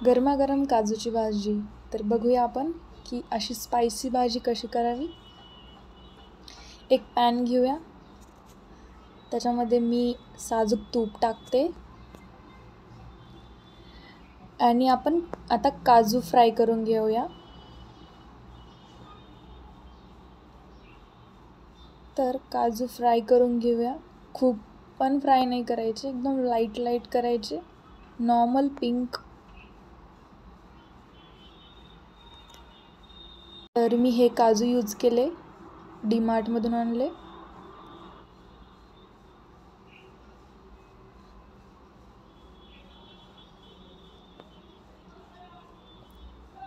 गरमागरम काजूची भाजी. तर बघूया आपण की अशी स्पायसी भाजी कशी करावी. एक पॅन घेऊया, त्याच्यामध्ये मी साजूक तूप टाकते आणि आपण आता काजू फ्राय करून घेऊया. तर काजू फ्राय करून घेऊया. खूप पण फ्राय नाही करायचे, एकदम लाईट करायचे, नॉर्मल पिंक. तर मी हे काजू यूज केले, डीमार्टमधून आणले.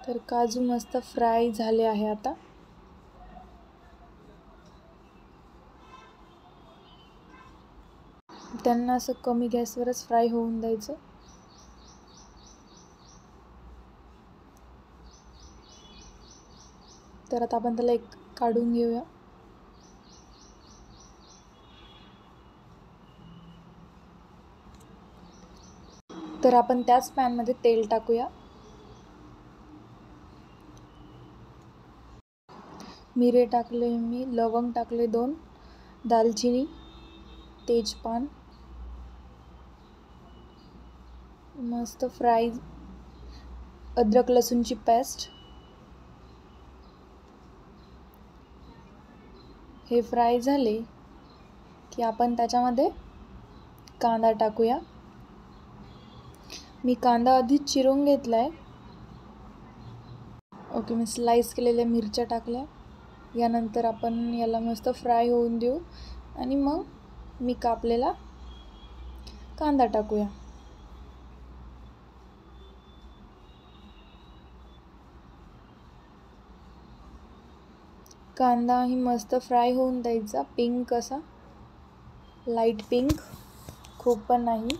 तर काजू मस्त फ्राय झाले आहे. आता त्यांना असं कमी गॅसवरच फ्राय होऊन द्यायचं. तर आता आपण त्याला एक काढून घेऊया. तर आपण त्याच पॅनमध्ये तेल टाकूया. मिरे टाकले, मी लवंग टाकले 2, दालचिनी, तेजपान. मस्त फ्राय. अद्रक लसूणची पेस्ट. हे फ्राय झाले की आपण त्याच्यामध्ये कांदा टाकूया. मी कांदा आधीच चिरून घेतलाय. ओके, मी स्लाइस केलेल्या मिरच्या टाकल्या. यानंतर आपण याला मस्त फ्राय होऊन देऊ आणि मग मी कापलेला कांदा टाकूया. कांदा ही मस्त फ्राय होऊन द्यायचा, पिंक असा, लाईट पिंक, खूप पण नाही.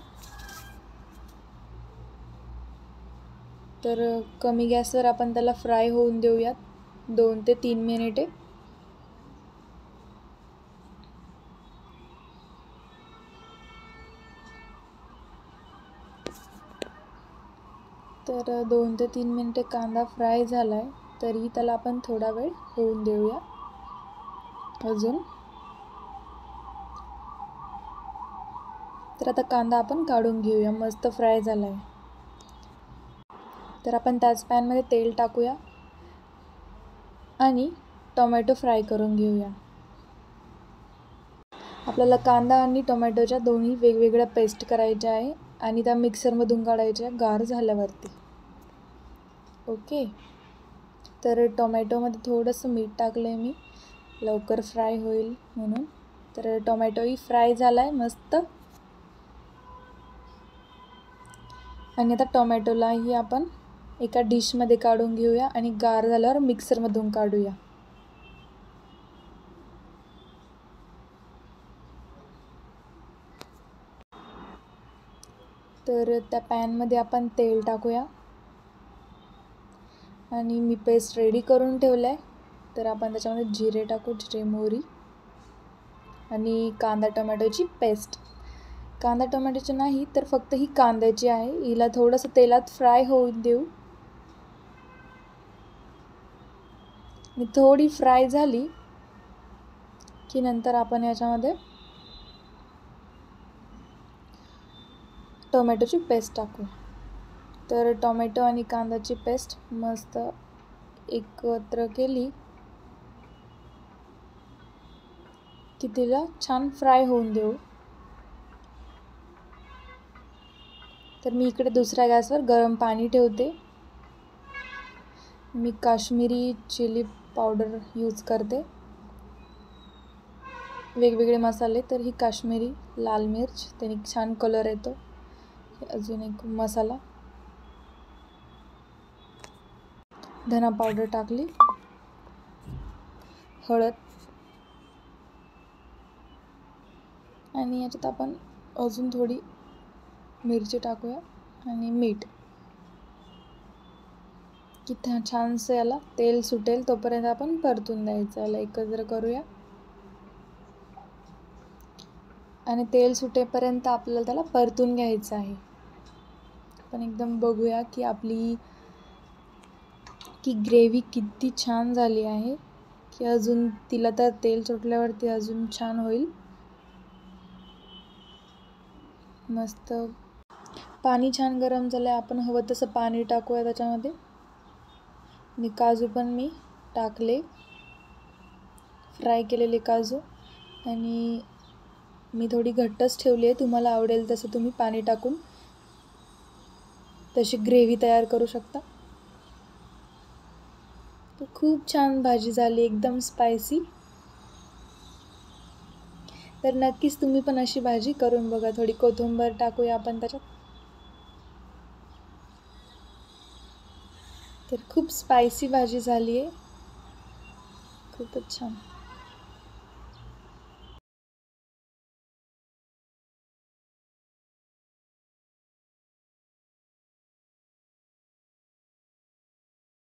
तर कमी गॅसवर आपण त्याला फ्राय होऊन देऊयात 2 ते 3 मिनिटे. तर 2 ते 3 मिनिटे कांदा फ्राय झालाय, तरी त्याला आपण थोडा वेळ होऊन देऊया अजून. तर आता कांदा आपण काढून घेऊया, मस्त फ्राय झालाय. तर आपण त्याच पॅनमध्ये तेल टाकूया आणि टोमॅटो फ्राय करून घेऊया. आपल्याला कांदा आणि टोमॅटोच्या दोन्ही वेगवेगळ्या पेस्ट करायच्या आहे आणि त्या मिक्सरमधून काढायच्या गार झाल्यावरती. ओके. तर टोमॅटोमध्ये थोडंसं मीठ टाकलं आहे मी, लवकर फ्राय होईल म्हणून. तर टोमॅटोही फ्राय झाला आहे मस्त. आणि आता टोमॅटोलाही आपण एका डिशमध्ये काढून घेऊया आणि गार झाल्यावर मिक्सरमधून काढूया. तर त्या पॅनमध्ये आपण तेल टाकूया आणि मी पेस्ट रेडी करून ठेवलं आहे. तर आपण त्याच्यामध्ये जिरे टाकू, जिरे मोहरी आणि कांदा टोमॅटोची पेस्ट. कांदा टोमॅटोची नाही तर फक्त ही कांद्याची आहे. हिला थोडंसं तेलात फ्राय होऊन देऊ. मी थोडी फ्राय झाली की नंतर आपण याच्यामध्ये टोमॅटोची पेस्ट टाकू. तर टोमॅटो आणि कांद्याची पेस्ट मस्त एकत्र केली की तिला छान फ्राय होऊन देऊ. तर मी इकडे दुसऱ्या गॅसवर गरम पाणी ठेवते. मी काश्मीरी चिली पावडर यूज करते. वेगवेगळे मसाले, तर ही काश्मीरी लाल मिर्च, त्याने छान कलर येतो. अजून एक मसाला, धना पावडर टाकली, हळद, आणि याच्यात आपण अजून थोडी मिरची टाकूया आणि मीठ. की छानसं याला तेल सुटेल तोपर्यंत आपण परतून द्यायचं. याला एकत्र करूया आणि तेल सुटेपर्यंत आपल्याला त्याला परतून घ्यायचं आहे. आपण एकदम बघूया की आपली ग्रेव्ही किती छान झाली आहे, की अजून तिला तर तेल सुटल्यावरती अजून छान होईल. मस्त पाणी छान गरम झालं. आपण हवं तसं पाणी टाकूया त्याच्यामध्ये. आणि काजू पण मी टाकले, फ्राय केलेले काजू. आणि मी थोडी घट्टच ठेवली आहे. तुम्हाला आवडेल तसं तुम्ही पाणी टाकून तशी ग्रेव्ही तयार करू शकता. तर खूप छान भाजी झाली, एकदम स्पायसी. तर नक्कीच तुम्ही पण अशी भाजी करून बघा. थोडी कोथिंबीर टाकूया आपण त्याच्यात. तर खूप स्पायसी भाजी झाली आहे, खूपच छान.